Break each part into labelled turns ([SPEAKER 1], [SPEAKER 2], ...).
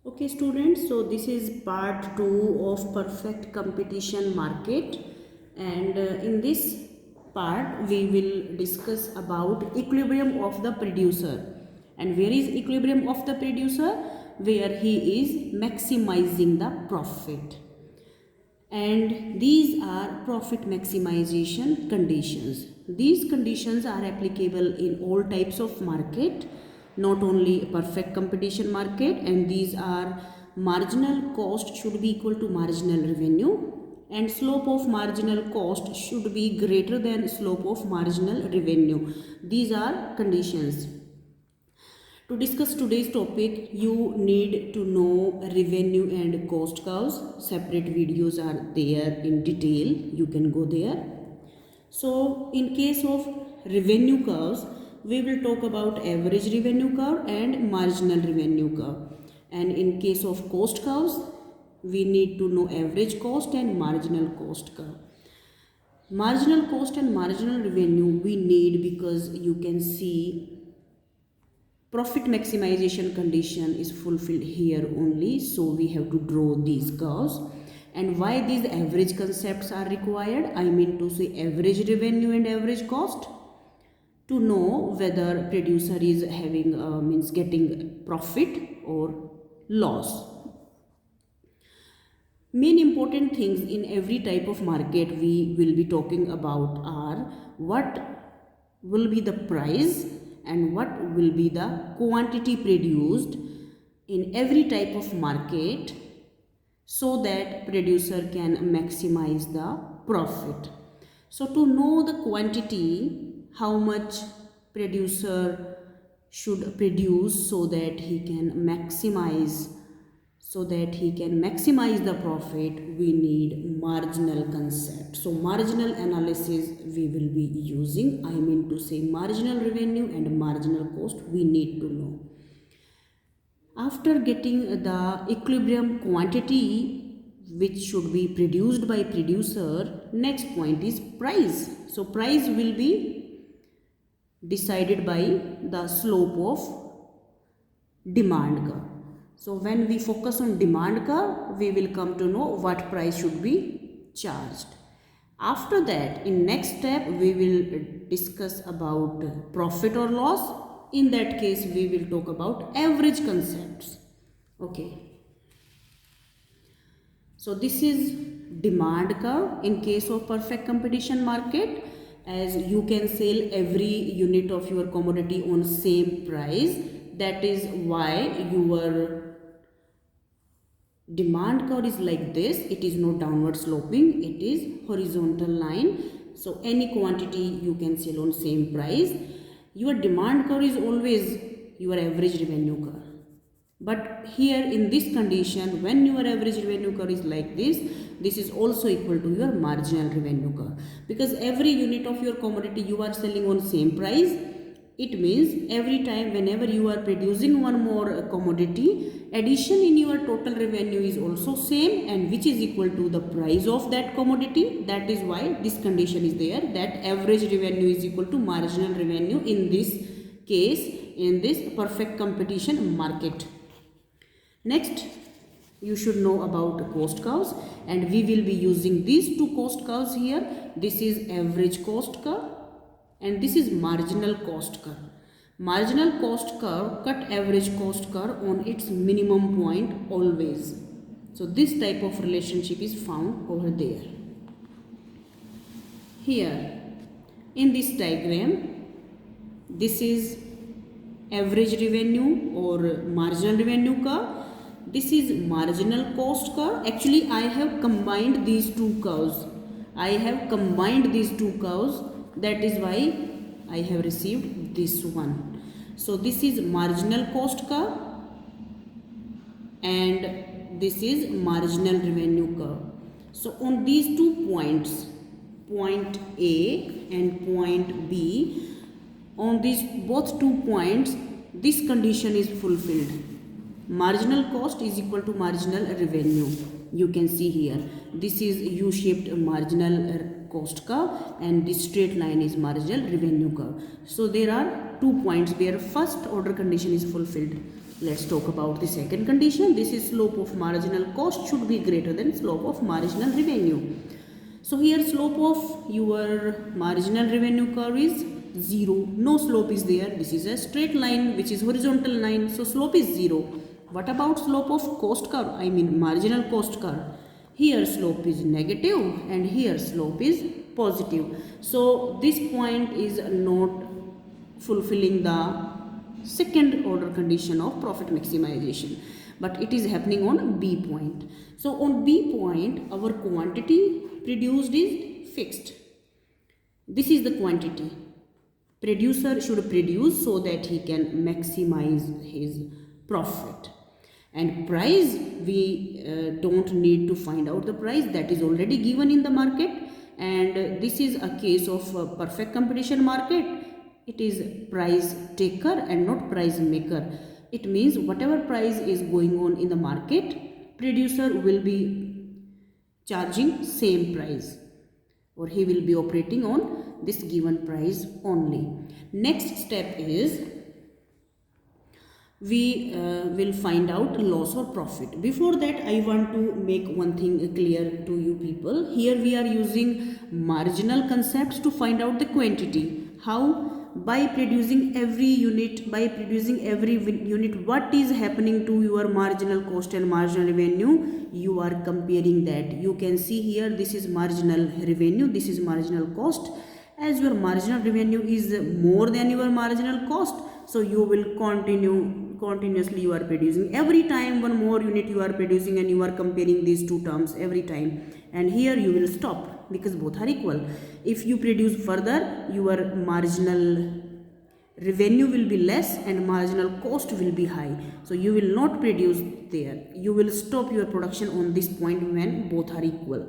[SPEAKER 1] Okay students, so this is part 2 of perfect competition market, and in this part we will discuss about equilibrium of the producer. And where is equilibrium of the producer? Where he is maximizing the profit. And these are profit maximization conditions. These conditions are applicable in all types of market, not only perfect competition market, and these are marginal cost should be equal to marginal revenue, and slope of marginal cost should be greater than slope of marginal revenue. These are conditions. To discuss today's topic, you need to know revenue and cost curves. Separate videos are there in detail. You can go there. So, in case of revenue curves, we will talk about average revenue curve and marginal revenue curve. And in case of cost curves, we need to know average cost and marginal cost curve. Marginal cost and marginal revenue we need because you can see profit maximization condition is fulfilled here only, so we have to draw these curves. And why these average concepts are required? I mean to say average revenue and average cost, to know whether producer is having means getting profit or loss. Main important things in every type of market we will be talking about are what will be the price and what will be the quantity produced in every type of market, so that producer can maximize the profit. So to know the quantity, how much producer should produce so that he can maximize the profit, we need marginal concept. So marginal analysis we will be using, I mean to say marginal revenue and marginal cost we need to know. After getting the equilibrium quantity which should be produced by producer, next point is price. So price will be decided by the slope of demand curve. So when we focus on demand curve, we will come to know what price should be charged. After that, in next step, we will discuss about profit or loss. In that case, we will talk about average concepts. Okay. So this is demand curve in case of perfect competition market, as you can sell every unit of your commodity on same price. That is why your demand curve is like this. It is not downward sloping, it is horizontal line. So any quantity you can sell on same price. Your demand curve is always your average revenue curve. But here in this condition, when your average revenue curve is like this is also equal to your marginal revenue curve. Because every unit of your commodity you are selling on same price, it means every time whenever you are producing one more commodity, addition in your total revenue is also same, and which is equal to the price of that commodity. That is why this condition is there, that average revenue is equal to marginal revenue in this case, in this perfect competition market. Next, you should know about cost curves, and we will be using these two cost curves here. This is average cost curve and this is marginal cost curve. Marginal cost curve cut average cost curve on its minimum point always. So this type of relationship is found over there. Here in this diagram, this is average revenue or marginal revenue curve. This is marginal cost curve. Actually, I have combined these two curves. That is why I have received this one. So this is marginal cost curve and this is marginal revenue curve. So on these 2 points, point A and point B, on these both 2 points, this condition is fulfilled. Marginal cost is equal to marginal revenue. You can see here, this is U-shaped marginal cost curve and this straight line is marginal revenue curve. So there are 2 points where first order condition is fulfilled. Let's talk about the second condition. This is slope of marginal cost should be greater than slope of marginal revenue. So here slope of your marginal revenue curve is 0. No slope is there. This is a straight line which is horizontal line. So slope is 0. What about slope of cost curve? I mean marginal cost curve. Here slope is negative and here slope is positive. So this point is not fulfilling the second order condition of profit maximization, but it is happening on B point. So on B point our quantity produced is fixed. This is the quantity producer should produce so that he can maximize his profit. And price, we don't need to find out the price, that is already given in the market. And this is a case of a perfect competition market. It is price taker and not price maker. It means whatever price is going on in the market, producer will be charging same price, or he will be operating on this given price only. Next step is we will find out loss or profit. Before that, I want to make one thing clear to you people. Here we are using marginal concepts to find out the quantity. How? By producing every unit, what is happening to your marginal cost and marginal revenue, you are comparing that. You can see here, this is marginal revenue, this is marginal cost. As your marginal revenue is more than your marginal cost, so you will continuously you are producing. Every time one more unit you are producing and you are comparing these two terms every time. And here you will stop because both are equal. If you produce further, your marginal revenue will be less and marginal cost will be high. So you will not produce there. You will stop your production on this point when both are equal.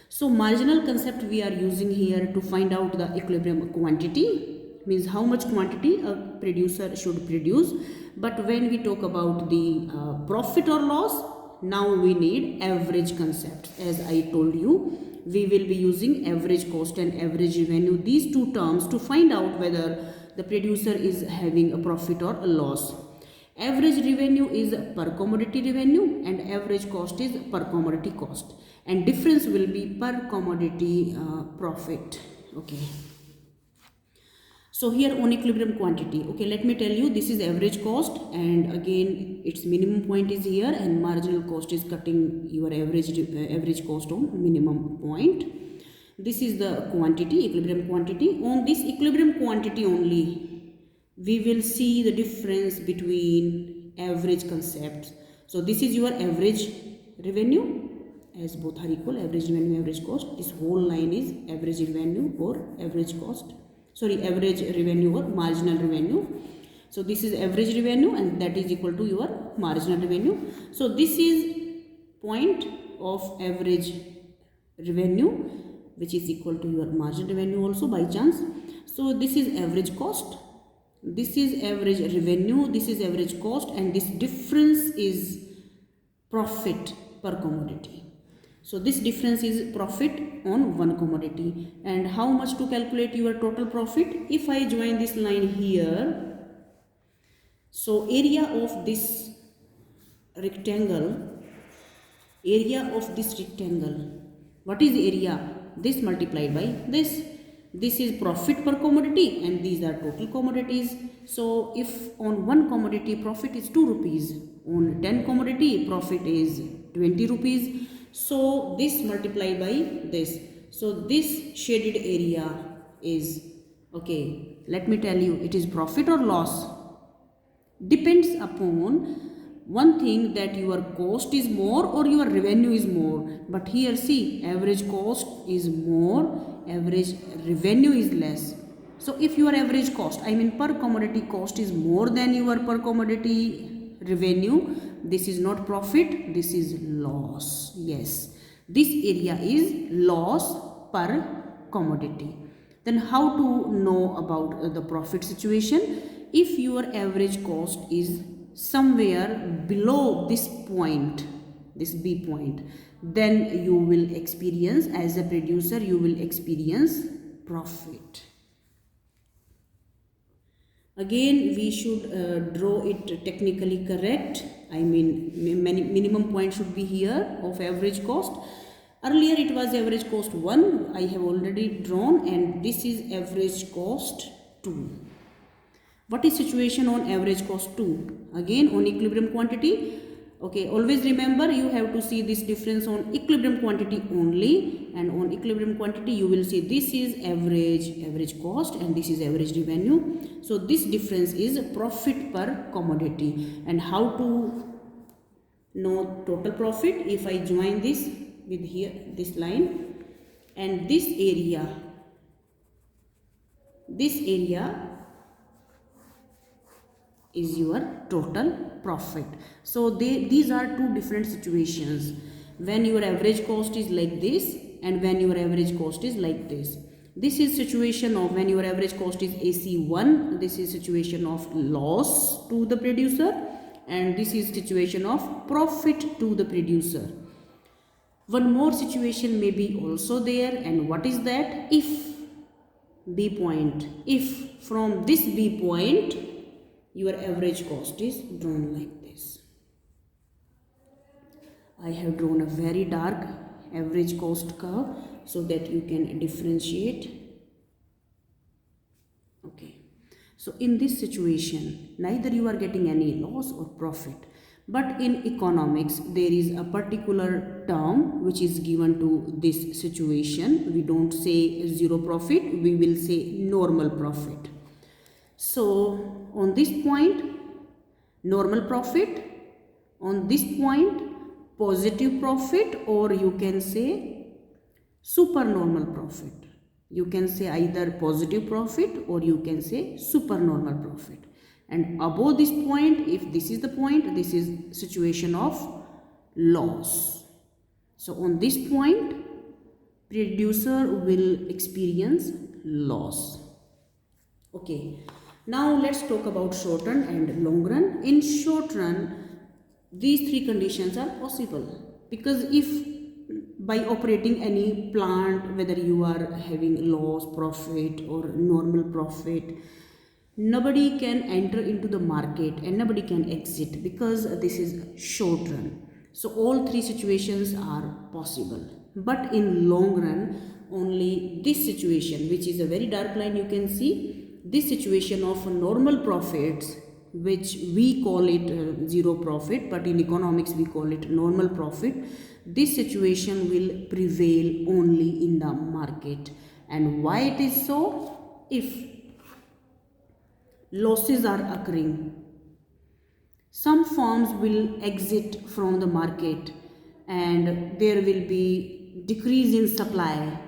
[SPEAKER 1] So marginal concept we are using here to find out the equilibrium quantity, means how much quantity a producer should produce. But when we talk about the profit or loss, now we need average concept. As I told you, we will be using average cost and average revenue, these two terms, to find out whether the producer is having a profit or a loss. Average revenue is per commodity revenue and average cost is per commodity cost, and difference will be per commodity profit. Okay. So here on equilibrium quantity, okay, let me tell you, this is average cost, and again its minimum point is here and marginal cost is cutting your average cost on minimum point. This is the quantity, equilibrium quantity. On this equilibrium quantity only, we will see the difference between average concepts. So this is your average revenue, as both are equal, average revenue, average cost. This whole line is average revenue or average cost. Sorry, average revenue or marginal revenue. So this is average revenue and that is equal to your marginal revenue. So this is point of average revenue, which is equal to your marginal revenue also by chance. So this is average cost, this is average revenue, this is average cost, and this difference is profit per commodity. So this difference is profit on one commodity. And how much to calculate your total profit? If I join this line here, so area of this rectangle, what is area? This multiplied by this. This is profit per commodity and these are total commodities. So if on one commodity profit is 2 rupees, on 10 commodity profit is 20 rupees. So this multiplied by this. So this shaded area is, okay, let me tell you, it is profit or loss. Depends upon one thing, that your cost is more or your revenue is more. But here see, average cost is more, average revenue is less. So if your average cost, I mean per commodity cost, is more than your per commodity revenue, this is not profit, this is loss. Yes, this area is loss per commodity. Then how to know about the profit situation? If your average cost is somewhere below this point, this B point, then you will experience, as a producer, you will experience profit. Again we should draw it technically correct. I mean minimum point should be here of average cost. Earlier it was average cost 1, I have already drawn, and this is average cost 2. What is situation on average cost 2? Again on equilibrium quantity. Okay, always remember you have to see this difference on equilibrium quantity only, and on equilibrium quantity you will see this is average cost and this is average revenue. So this difference is profit per commodity. And how to know total profit? If I join this with here this line, and this area is your total profit. So these are two different situations, when your average cost is like this and when your average cost is like this. This is situation of when your average cost is AC1, this is situation of loss to the producer, and this is situation of profit to the producer. One more situation may be also there, and what is that? If B point, if from this B point your average cost is drawn like this. I have drawn a very dark average cost curve so that you can differentiate. Okay, so in this situation neither you are getting any loss or profit, but in economics there is a particular term which is given to this situation. We don't say zero profit, we will say normal profit. So on this point normal profit, on this point positive profit, or you can say supernormal profit. You can say either positive profit or you can say supernormal profit. And above this point, if this is the point, this is situation of loss. So on this point producer will experience loss. Okay, now let's talk about short run and long run. In short run these three conditions are possible, because if by operating any plant, whether you are having loss, profit or normal profit, nobody can enter into the market and nobody can exit, because this is short run. So all three situations are possible. But in long run only this situation, which is a very dark line, you can see this situation of normal profits, which we call it zero profit, but in economics we call it normal profit. This situation will prevail only in the market. And why it is so? If losses are occurring, some firms will exit from the market and there will be decrease in supply,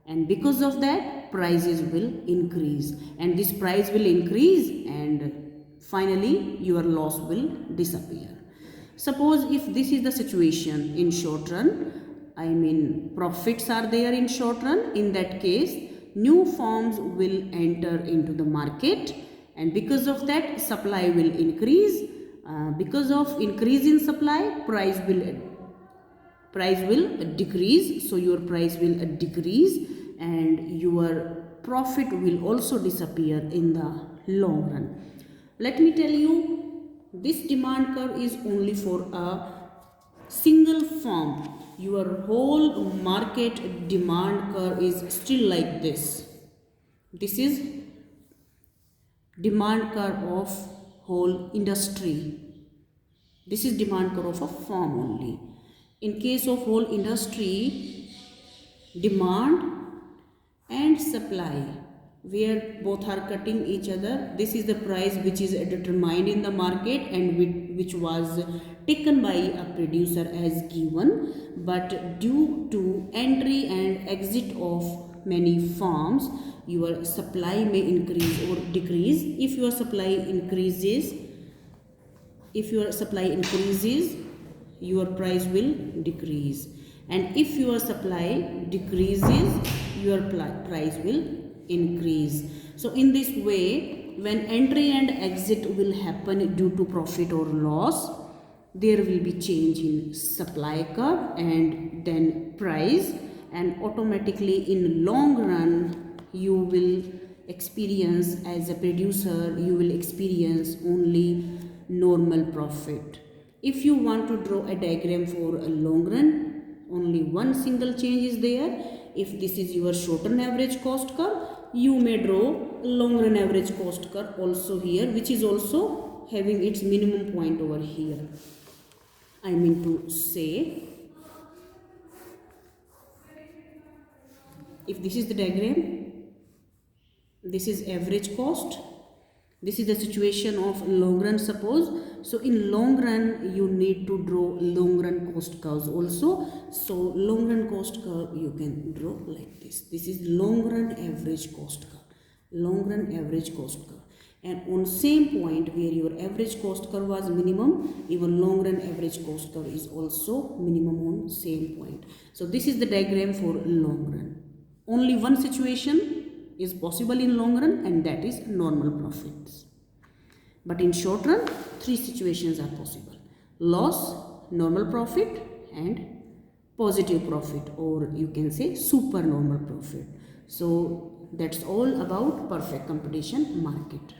[SPEAKER 1] and because of that prices will increase, and this price will increase and finally your loss will disappear. Suppose if this is the situation in short run, I mean profits are there in short run, in that case new firms will enter into the market, and because of that supply will increase. Because of increase in supply, price will decrease, so your price will decrease and your profit will also disappear in the long run. Let me tell you, this demand curve is only for a single firm. Your whole market demand curve is still like this. This is demand curve of whole industry. This is demand curve of a firm only. In case of whole industry, demand and supply, where both are cutting each other, this is the price which is determined in the market and which was taken by a producer as given, but due to entry and exit of many firms, your supply may increase or decrease. If your supply increases, your price will decrease, and if your supply decreases, your price will increase. So in this way, when entry and exit will happen due to profit or loss, there will be change in supply curve and then price, and automatically in long run you will experience as a producer, you will experience only normal profit. If you want to draw a diagram for a long run, only one single change is there. If this is your short run average cost curve, you may draw long run average cost curve also here, which is also having its minimum point over here. I mean to say, if this is the diagram, this is average cost, this is the situation of long run, suppose. So in long run you need to draw long run cost curves also. So long run cost curve you can draw like this. This is long run average cost curve, long run average cost curve. And on same point where your average cost curve was minimum, even long run average cost curve is also minimum on same point. So this is the diagram for long run. Only one situation is possible in long run, and that is normal profits. But in short run, three situations are possible: loss, normal profit, and positive profit, or you can say super normal profit. So that's all about perfect competition market.